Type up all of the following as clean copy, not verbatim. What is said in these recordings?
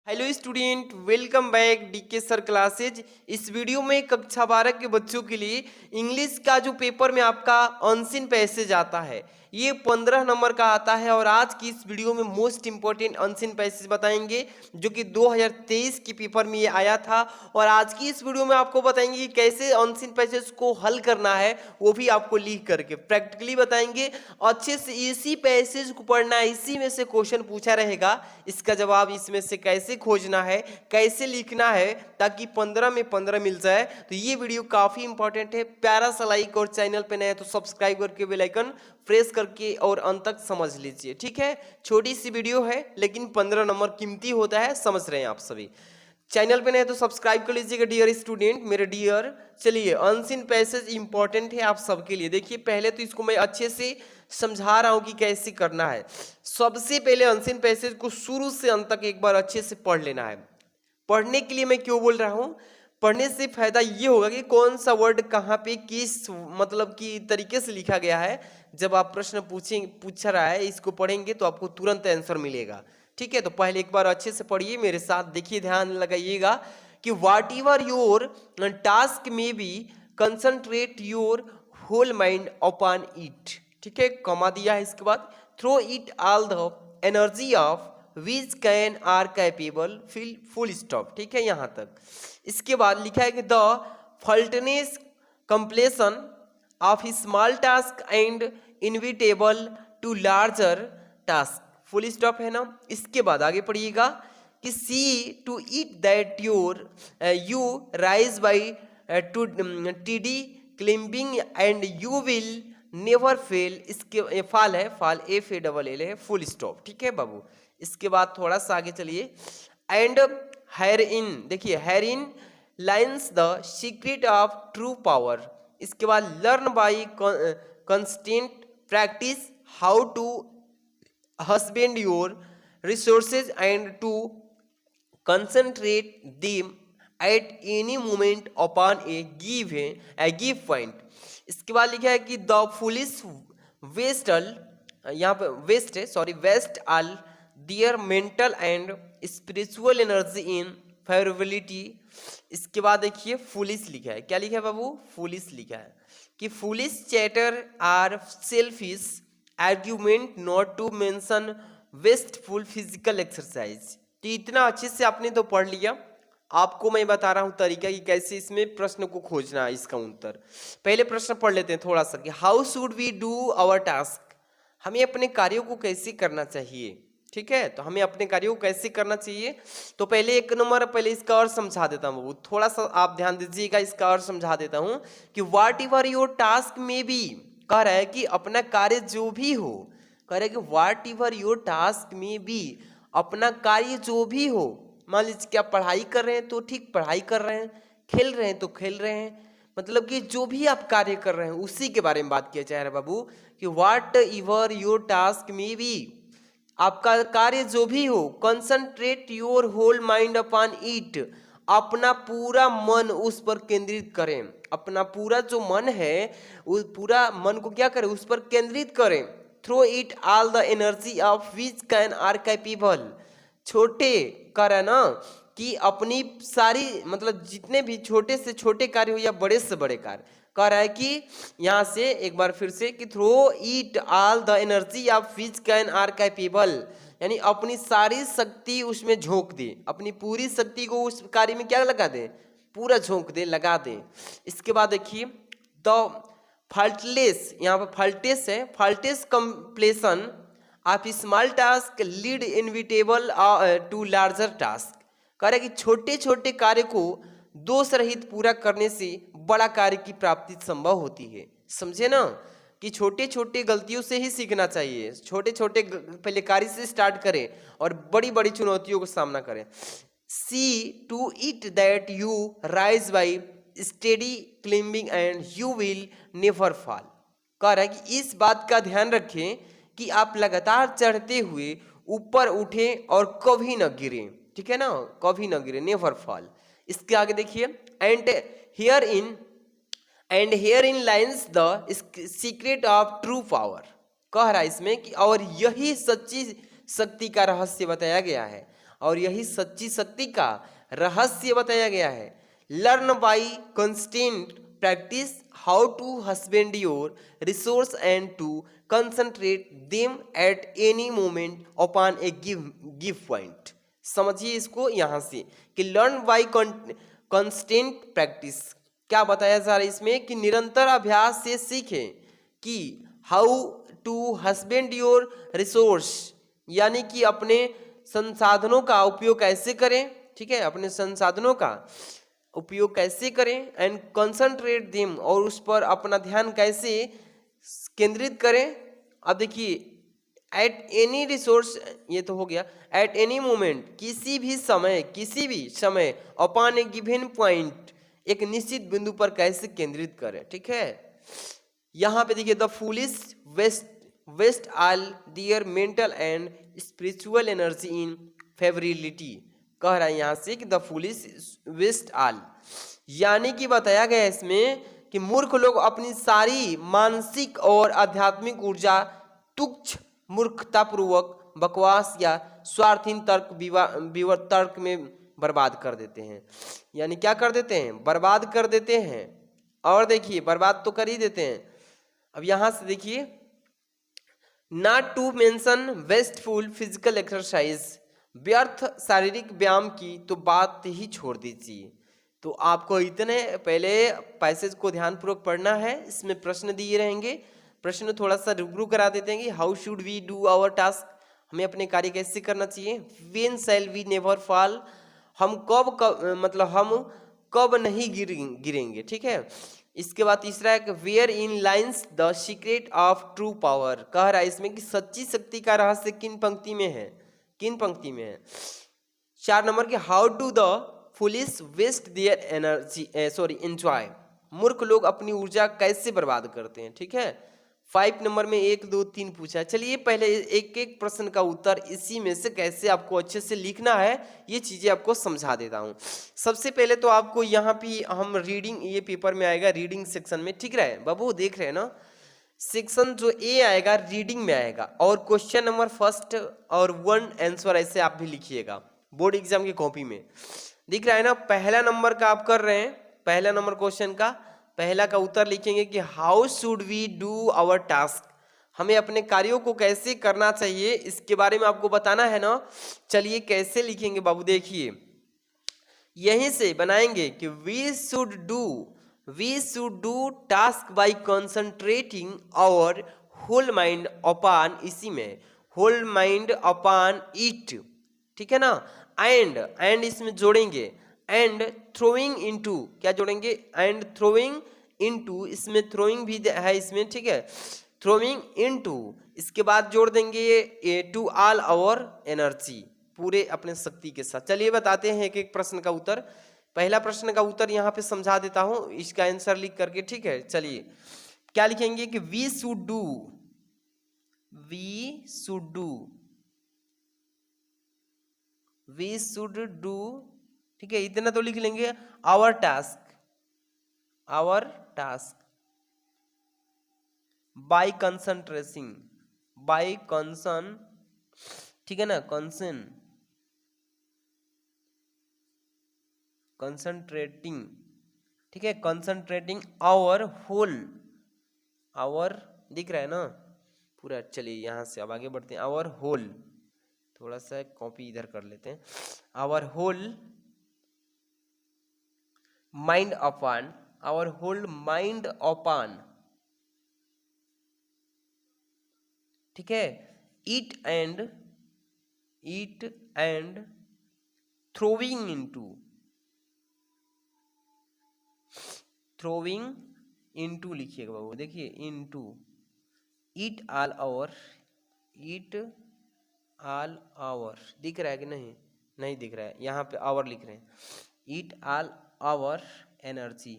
Hello student, welcome back DK sir classes. इस video में कक्षा 12 के बच्चों के लिए इंग्लिश का जो पेपर में आपका अनसीन पैसेज आता है ये 15 नंबर का आता है। और आज की इस वीडियो में मोस्ट इंपॉर्टेंट अनसीन पैसेज बताएंगे जो कि 2023 के पेपर में ये आया था। और आज की इस वीडियो में आपको बताएंगे कि कैसे अनसीन पैसेज को हल करना है, वो भी आपको लिख करके प्रैक्टिकली बताएंगे। अच्छे से इसी पैसेज को पढ़ना है, इसी में से क्वेश्चन पूछा रहेगा, इसका जवाब इसमें से कैसे खोजना है, कैसे लिखना है, ताकि 15 में 15 मिल जाए। तो ये वीडियो काफी इंपॉर्टेंट है। प्यारा सा लाइक और चैनल पे नए हैं तो सब्सक्राइब करके बेल आइकन प्रेस करके और अंत तक समझ लीजिए, ठीक है। छोटी सी वीडियो है लेकिन 15 नंबर कीमती होता है, समझ रहे हैं आप सभी। चैनल पे नए तो सब्सक्राइब कर लीजिएगा डियर स्टूडेंट, मेरे डियर। चलिए, अनसीन पैसेज इंपॉर्टेंट है आप सबके लिए। देखिए, पहले तो इसको मैं अच्छे से समझा रहा हूं कि कैसे करना है। सबसे पहले अनसीन पैसेज को शुरू से अंत तक एक बार अच्छे से पढ़ लेना है। पढ़ने के लिए मैं क्यों बोल रहा हूं, पढ़ने से फायदा ये होगा कि कौन सा वर्ड कहाँ पे किस मतलब की तरीके से लिखा गया है। जब आप प्रश्न पूछ रहा है, इसको पढ़ेंगे तो आपको तुरंत आंसर मिलेगा, ठीक है। तो पहले एक बार अच्छे से पढ़िए मेरे साथ, देखिए, ध्यान लगाइएगा कि व्हाट एवर योर टास्क में be concentrate your whole mind upon it, ठीक है। कमा दिया है, इसके बाद throw it all the energy of which can are capable fill full stop, ठीक है, यहाँ तक। इसके बाद लिखा है कि the faultless completion of small task and inevitable to larger task, full stop है ना। इसके बाद आगे पढ़िएगा कि see to it that your you rise by two TD climbing and you will never fail. इसके फाल है, फाल एफ ए डबल एल है, फुल स्टॉप, ठीक है बाबू। इसके बाद थोड़ा सा आगे चलिए। एंड हेयर इन, देखिए, here in lines the secret of true power. इसके बाद learn by constant practice how to husband your resources and to concentrate them at any moment upon a give point। इसके बाद लिखा है कि the foolish वेस्टल, यहाँ पे वेस्ट है, sorry, waste all their mental and spiritual energy in frivolity. इसके बाद देखिए फुलिश लिखा है, क्या लिखा है बाबू, फुलिश लिखा है कि foolish chatter or selfish argument not to mention wasteful physical exercise. तो इतना अच्छे से आपने तो पढ़ लिया। आपको मैं बता रहा हूं तरीका कि कैसे इसमें प्रश्न को खोजना है, इसका उत्तर। पहले प्रश्न पढ़ लेते हैं थोड़ा सा कि how should we do our task, हमें अपने कार्यों को कैसे करना चाहिए, ठीक है। तो हमें अपने कार्यों को कैसे करना चाहिए, तो पहले एक नंबर, पहले इसका और समझा देता हूँ, थोड़ा सा आप ध्यान दीजिएगा, इसका और समझा देता हूँ कि व्हाट एवर योर टास्क में बी, कह रहा है कि अपना कार्य जो भी हो, कह रहा है कि व्हाट एवर योर टास्क में बी, अपना कार्य जो भी हो। मान लीजिए कि आप पढ़ाई कर रहे हैं तो ठीक पढ़ाई कर रहे हैं, खेल रहे हैं तो खेल रहे हैं, मतलब कि जो भी आप कार्य कर रहे हैं उसी के बारे में बात किया जा रहा है बाबू कि व्हाट एवर योर टास्क में बी, आपका कार्य जो भी हो, concentrate your whole mind upon it, अपना पूरा मन उस पर केंद्रित करें। अपना पूरा जो मन है उस पूरा मन को क्या करें, उस पर केंद्रित करें। Throw it all the energy of which can are capable, छोटे कर है ना कि अपनी सारी, मतलब जितने भी छोटे से छोटे कार्य हो या बड़े से बड़े कार्य, कह रहा है कि यहाँ से एक बार फिर से कि throw it all the energy of which can are capable, यानी अपनी सारी शक्ति उसमें झोंक दे, अपनी पूरी शक्ति को उस कार्य में क्या लगा दे, पूरा झोंक दे, लगा दे। इसके बाद देखिए द फाल्टलेस, यहाँ पर फाल्टेस है, faultless completion of small task lead inevitable to larger task, कह रहा है कि छोटे छोटे कार्य को दोष रहित पूरा करने से बड़ा कार्य की प्राप्ति संभव होती है। समझे ना कि छोटे छोटे गलतियों से ही सीखना चाहिए, छोटे छोटे पहले कार्य से स्टार्ट करें और बड़ी बड़ी चुनौतियों का सामना करें। See to it that you rise by steady climbing and you will never fall, कह रहा है कि इस बात का ध्यान रखें कि आप लगातार चढ़ते हुए ऊपर उठे और कभी न गिरे, ठीक है ना, कभी न गिरे, नेवर फॉल। इसके आगे देखिए and here in lines the secret of true power, कह रहा है इसमें कि और यही सच्ची शक्ति का रहस्य बताया गया है। और यही सच्ची शक्ति का रहस्य बताया गया है। Learn by constant practice how to husband your resource and to concentrate them at any moment upon a give point. समझिए इसको यहाँ से कि लर्न बाई कंस्टेंट प्रैक्टिस क्या बताया जा रहा है इसमें कि निरंतर अभ्यास से सीखें कि how to husband your resource, यानी कि अपने संसाधनों का उपयोग कैसे करें, ठीक है, अपने संसाधनों का उपयोग कैसे करें, एंड कंसंट्रेट देम, और उस पर अपना ध्यान कैसे केंद्रित करें। अब देखिए एट एनी रिसोर्स, ये तो हो गया, एट एनी मोमेंट, किसी भी समय अपॉन ए गिवन पॉइंट, एक निश्चित बिंदु पर कैसे केंद्रित करें, ठीक है। यहाँ पे देखिए the foolish waste all their mental and spiritual energy in frivolity, कह रहा है यहाँ से कि द फूलिश वेस्ट ऑल, यानी कि बताया गया है इसमें कि मूर्ख लोग अपनी सारी मानसिक और आध्यात्मिक ऊर्जा तुच्छ मूर्खतापूर्वक बकवास या स्वार्थहीन तर्क में बर्बाद कर देते हैं। यानी क्या कर देते हैं, बर्बाद कर देते हैं। और देखिए बर्बाद तो कर ही देते हैं। अब यहां से देखिए not to mention wasteful physical exercise, व्यर्थ शारीरिक व्यायाम की तो बात ही छोड़ दीजिए। तो आपको इतने पहले पैसेज को ध्यानपूर्वक पढ़ना है, इसमें प्रश्न दिए रहेंगे, प्रश्न थोड़ा सा रूबरू करा देते हैं कि how should we do our task, हमें अपने कार्य कैसे करना चाहिए। When shall we never fall, हम कब नहीं गिरेंगे, ठीक है। इसके बाद तीसरा है where in lines the secret of true power, कह रहा है इसमें कि सच्ची शक्ति का रहस्य किन पंक्ति में है। 4 नंबर के how do the foolish waste their energy enjoy, मूर्ख लोग अपनी ऊर्जा कैसे बर्बाद करते हैं, ठीक है। 5 नंबर में 1 2 3 पूछा है। चलिए पहले एक एक प्रश्न का उत्तर इसी में से कैसे आपको अच्छे से लिखना है ये चीजें आपको समझा देता हूँ। सबसे पहले तो आपको यहाँ पे हम रीडिंग, ये पेपर में आएगा रीडिंग सेक्शन में, ठीक रहे बाबू, देख रहे हैं ना, सेक्शन जो ए आएगा रीडिंग में आएगा, और क्वेश्चन नंबर फर्स्ट और 1 आंसर ऐसे आप भी लिखिएगा बोर्ड एग्जाम की कॉपी में, दिख रहा है ना। पहला नंबर का आप कर रहे हैं, पहला नंबर क्वेश्चन का पहला का उत्तर लिखेंगे कि how should we do our task, हमें अपने कार्यों को कैसे करना चाहिए, इसके बारे में आपको बताना है ना। चलिए कैसे लिखेंगे बाबू, देखिए यहीं से बनाएंगे कि we should do task by concentrating our whole mind upon, इसी में होल माइंड अपॉन इट, ठीक है ना। एंड इसमें जोड़ेंगे एंड थ्रोइंग इनटू, क्या जोड़ेंगे, एंड थ्रोइंग इनटू, इसमें थ्रोइंग भी है इसमें, ठीक है, थ्रोइंग इनटू, इसके बाद जोड़ देंगे टू ऑल आवर एनर्जी, पूरे अपने शक्ति के साथ। चलिए बताते हैं एक एक प्रश्न का उत्तर। पहला प्रश्न का उत्तर यहाँ पे समझा देता हूं, इसका आंसर लिख करके, ठीक है। चलिए क्या लिखेंगे कि वी शुड डू, ठीक है, इतना तो लिख लेंगे। आवर टास्क बाय कंसंट्रेटिंग, ठीक है ना, कंसंट्रेटिंग, ठीक है, कंसंट्रेटिंग आवर दिख रहा है ना पूरा। चलिए यहाँ से अब आगे बढ़ते हैं। आवर होल, थोड़ा सा कॉपी इधर कर लेते हैं। आवर होल माइंड अपॉन, ठीक है, इट एंड थ्रोइंग इनटू लिखिएगा बाबू, देखिए इनटू इट ऑल आवर, दिख रहा है कि नहीं दिख रहा है, यहाँ पे आवर लिख रहे हैं, it all our energy,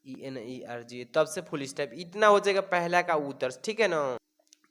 ENERG, तब से फुल स्टॉप, इतना हो जाएगा पहला का उत्तर, ठीक है ना।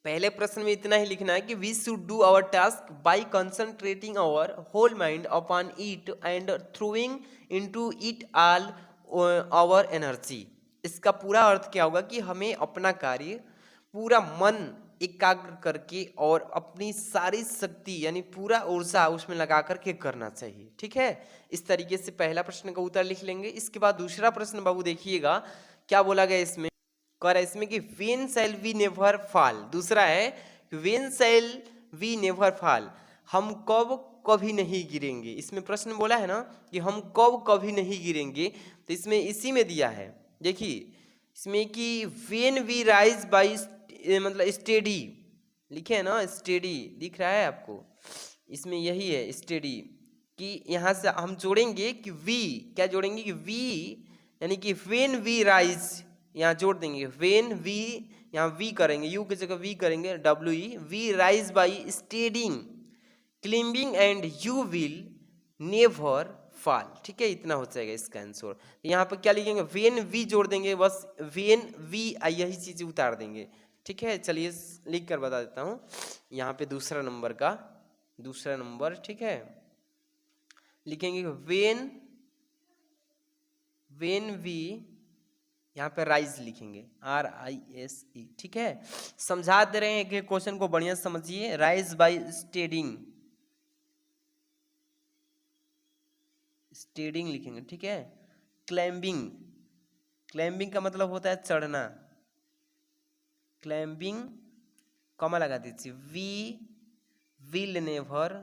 पहले प्रश्न में इतना ही लिखना है कि we should do our task by concentrating our whole mind upon it and throwing into it all our energy. इसका पूरा अर्थ क्या होगा कि हमें अपना कार्य पूरा मन एकाग्र करके और अपनी सारी शक्ति यानी पूरा ऊर्जा उसमें लगा करके करना चाहिए। ठीक है, इस तरीके से पहला प्रश्न का उत्तर लिख लेंगे। इसके बाद दूसरा प्रश्न बाबू देखिएगा क्या बोला गया इसमें, कह रहा है इसमें कि when shall we never fall. दूसरा है when shall we never fall, हम कब कभी नहीं गिरेंगे। इसमें प्रश्न बोला है ना कि हम कब कभी नहीं गिरेंगे, तो इसमें इसी में दिया है। देखिए इसमें कि व्हेन वी राइज बाय मतलब स्टेडी लिखे है ना, स्टेडी दिख रहा है आपको, इसमें यही है स्टेडी, कि यहाँ से हम जोड़ेंगे कि वी, क्या जोड़ेंगे कि वी यानी कि व्हेन वी राइज, यहाँ जोड़ देंगे व्हेन वी, यहाँ वी करेंगे, यू की जगह वी करेंगे, W we rise by steading climbing and you will never fall. ठीक है, इतना हो जाएगा इसका आंसर। यहाँ पर क्या लिखेंगे, वेन वी जोड़ देंगे, बस वेन वी यही चीज उतार देंगे। ठीक है, चलिए लिख कर बता देता हूँ। यहाँ पे दूसरा नंबर ठीक है, लिखेंगे वेन वी, यहाँ पे राइज लिखेंगे RISE। ठीक है, समझा दे रहे हैं कि क्वेश्चन को बढ़िया समझिए। राइज बाय स्टेडिंग लिखेंगे। ठीक है, क्लाइंबिंग का मतलब होता है चढ़ना, क्लाइंबिंग कॉमा लगा दीजिए, वी विल नेवर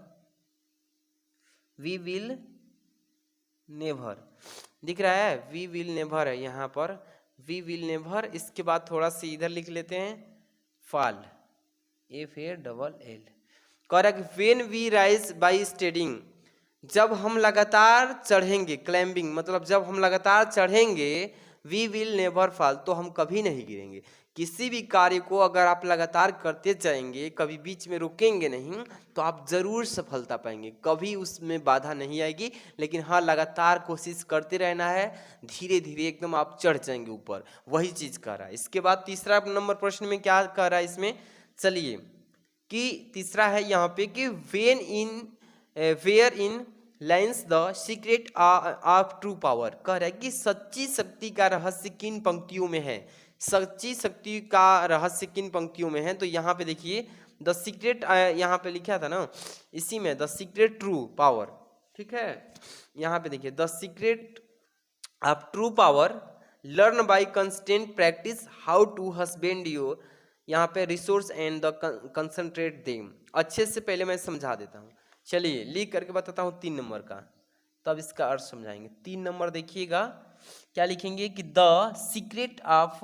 दिख रहा है, वी विल नेवर है यहाँ पर, वी विल नेवर। इसके बाद थोड़ा सा इधर लिख लेते हैं फॉल, FALL। कह रहा है कि when we rise by steading, जब हम लगातार चढ़ेंगे, क्लाइंबिंग मतलब जब हम लगातार चढ़ेंगे, वी विल नेवर फॉल, तो हम कभी नहीं गिरेंगे। किसी भी कार्य को अगर आप लगातार करते जाएंगे, कभी बीच में रुकेंगे नहीं, तो आप जरूर सफलता पाएंगे, कभी उसमें बाधा नहीं आएगी। लेकिन हाँ, लगातार कोशिश करते रहना है, धीरे धीरे एकदम आप चढ़ जाएंगे ऊपर, वही चीज कह रहा है। इसके बाद तीसरा नंबर प्रश्न में क्या कह रहा है इसमें, चलिए कि तीसरा है यहाँ पे कि where in lines the secret of true power. कह रहा है कि सच्ची शक्ति का रहस्य किन पंक्तियों में है, सच्ची शक्ति का रहस्य किन पंक्तियों में है। तो यहाँ पे देखिए द सीक्रेट, यहाँ पे लिखा था ना, इसी में द सीक्रेट ट्रू पावर। ठीक है, यहाँ पे देखिए the secret of true power learn by constant practice how to husband your, यहाँ पे resource and the concentrate them. अच्छे से पहले मैं समझा देता हूँ, चलिए लिख करके बताता हूँ 3 नंबर का, तब इसका अर्थ समझाएंगे। 3 नंबर देखिएगा क्या लिखेंगे कि the secret of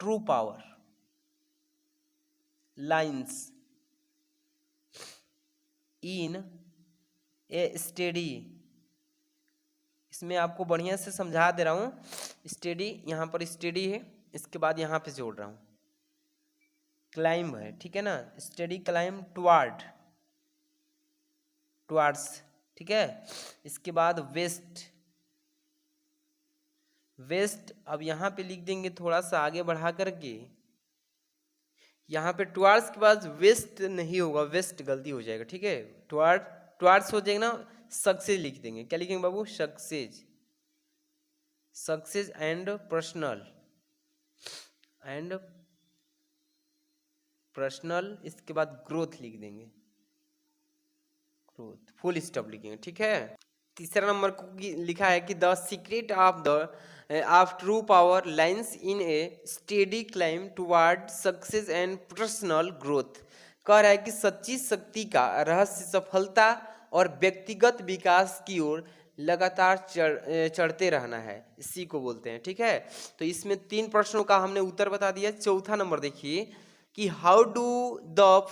true power lines in A steady. इसमें आपको बढ़िया से समझा दे रहा हूँ। स्टेडी, यहाँ पर स्टेडी है, इसके बाद यहाँ पे जोड़ रहा हूँ क्लाइंब है। ठीक है ना, स्टेडी क्लाइंब टुवार्ड्स। ठीक है, इसके बाद वेस्ट, अब यहाँ पे लिख देंगे थोड़ा सा आगे बढ़ा करके, यहाँ पे टुवार्ड्स के बाद वेस्ट नहीं होगा, वेस्ट गलती हो जाएगा। ठीक है, टुवार्ड्स हो जाएगा ना, सक्सेस लिख देंगे। क्या लिखेंगे बाबू, सक्सेस एंड पर्सनल, इसके बाद ग्रोथ लिख देंगे, ग्रोथ फुल स्टॉप लिखेंगे। ठीक है, तीसरा नंबर को लिखा है कि the secret of true power lines in A steady climb toward success and personal growth. कह रहा है कि सच्ची शक्ति का रहस्य सफलता और व्यक्तिगत विकास की ओर लगातार चढ़ते रहना है, इसी को बोलते हैं। ठीक है, तो इसमें 3 प्रश्नों का हमने उत्तर बता दिया। चौथा नंबर देखिए कि how do the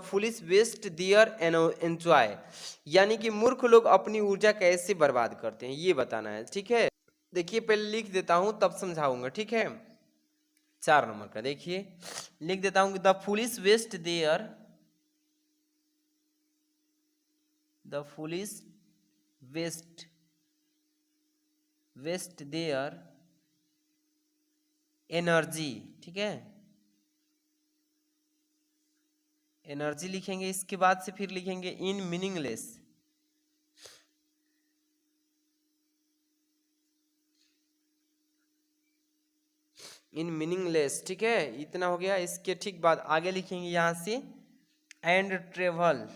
foolish waste their enjoy, यानी कि मूर्ख लोग अपनी ऊर्जा कैसे बर्बाद करते हैं, ये बताना है। ठीक है, देखिए पहले लिख देता हूं तब समझाऊंगा। ठीक है, 4 नंबर का देखिए लिख देता हूं कि the foolish waste their energy. ठीक है, एनर्जी लिखेंगे, इसके बाद से फिर लिखेंगे इन मीनिंगलेस इन मीनिंगलेस, ठीक है, इतना हो गया। इसके ठीक बाद आगे लिखेंगे यहाँ से and travel,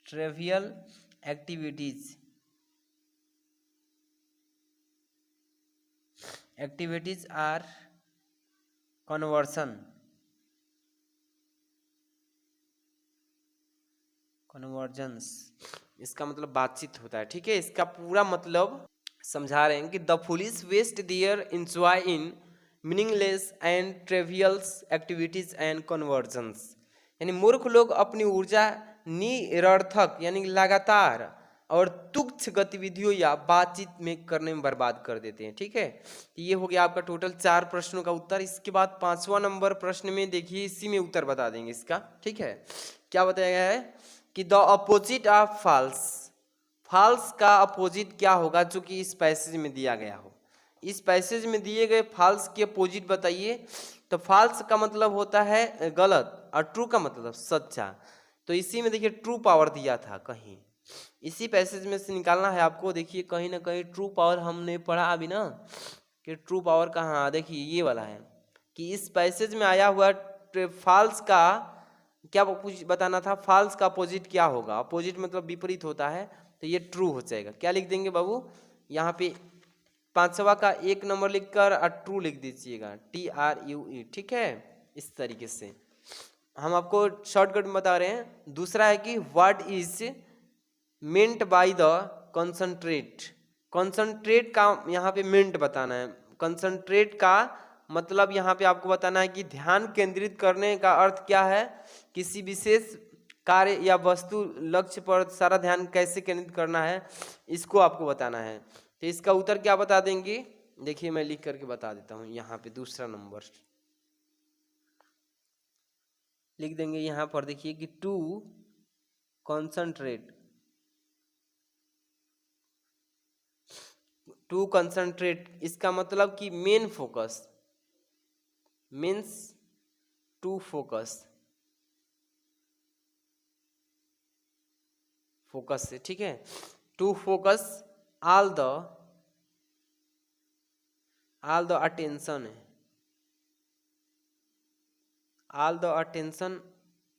trivial activities, activities are conversion, convergence, इसका मतलब बातचीत होता है, ठीक है। इसका पूरा मतलब समझा रहे हैं कि the foolish waste their enjoy in meaningless and trivials activities and convergence, यानी मूर्ख लोग अपनी ऊर्जा निरर्थक यानी लगातार और तुच्छ गतिविधियों या बातचीत में करने में बर्बाद कर देते हैं, ठीक है। ये हो गया आपका टोटल 4 प्रश्नों का उत्तर। इसके बाद 5वां नंबर प्रश्न में देखिए, इसी में उत्तर बता देंगे इसका, ठीक है। क्या बताया गया है कि the opposite of false, false का अपोजिट क्या होगा जो कि इस पैसेज में दिया गया हो। इस पैसेज में दिए गए फॉल्स के अपोजिट बताइए। तो फॉल्स का मतलब होता है गलत और ट्रू का मतलब सच्चा। तो इसी में देखिए ट्रू पावर दिया था कहीं, इसी पैसेज में से निकालना है आपको। देखिए कहीं ना कहीं ट्रू पावर हमने पढ़ा अभी ना, कि ट्रू पावर कहाँ, देखिए ये वाला है कि इस पैसेज में आया हुआ फॉल्स का क्या बताना था, फॉल्स का अपोजिट क्या होगा। अपोजिट मतलब विपरीत होता है, तो ये ट्रू हो जाएगा। क्या लिख देंगे बाबू, यहाँ पे 5वां का 1 नंबर लिखकर और ट्रू लिख दीजिएगा, TRUE, ठीक है। इस तरीके से हम आपको शॉर्टकट में बता रहे हैं। दूसरा है कि what is meant by the concentrate, concentrate का यहाँ पे मेंट बताना है। कंसंट्रेट का मतलब यहाँ पे आपको बताना है कि ध्यान केंद्रित करने का अर्थ क्या है, किसी विशेष कार्य या वस्तु लक्ष्य पर सारा ध्यान कैसे केंद्रित करना है, इसको आपको बताना है। तो इसका उत्तर क्या बता देंगे, देखिए मैं लिख करके बता देता हूँ। यहाँ पे दूसरा नंबर लिख देंगे यहाँ पर, देखिए कि टू कंसंट्रेट, टू कंसंट्रेट इसका मतलब कि main focus, means to focus, focus से, ठीक है। To focus all the attention है, ऑल द अटेंशन,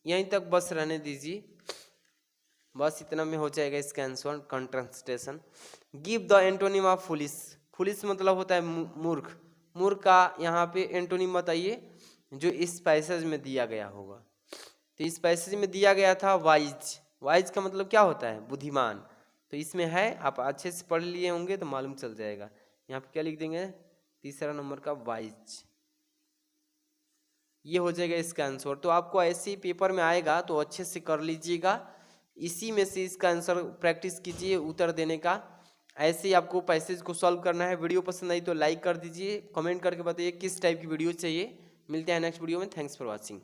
यहीं तक बस रहने दीजिए, बस इतना में हो जाएगा इसका आंसर कंट्रास्टेशन। Give the antonym of foolish, foolish मतलब होता है मूर्ख, मूर्ख का यहाँ पे एंटोनिम बताइए जो इस पैसेज में दिया गया होगा। तो इस पैसेज में दिया गया था वाइज, वाइज का मतलब क्या होता है, बुद्धिमान। तो इसमें है, आप अच्छे से पढ़ लिए होंगे तो मालूम चल जाएगा। यहाँ पे क्या लिख देंगे, तीसरा नंबर का वाइज, ये हो जाएगा इसका आंसर। तो आपको ऐसे ही पेपर में आएगा तो अच्छे से कर लीजिएगा, इसी में से इसका आंसर प्रैक्टिस कीजिए उत्तर देने का। ऐसे ही आपको पैसेज को सॉल्व करना है। वीडियो पसंद आई तो लाइक कर दीजिए, कमेंट करके बताइए किस टाइप की वीडियो चाहिए। मिलते हैं नेक्स्ट वीडियो में, थैंक्स फॉर वॉचिंग।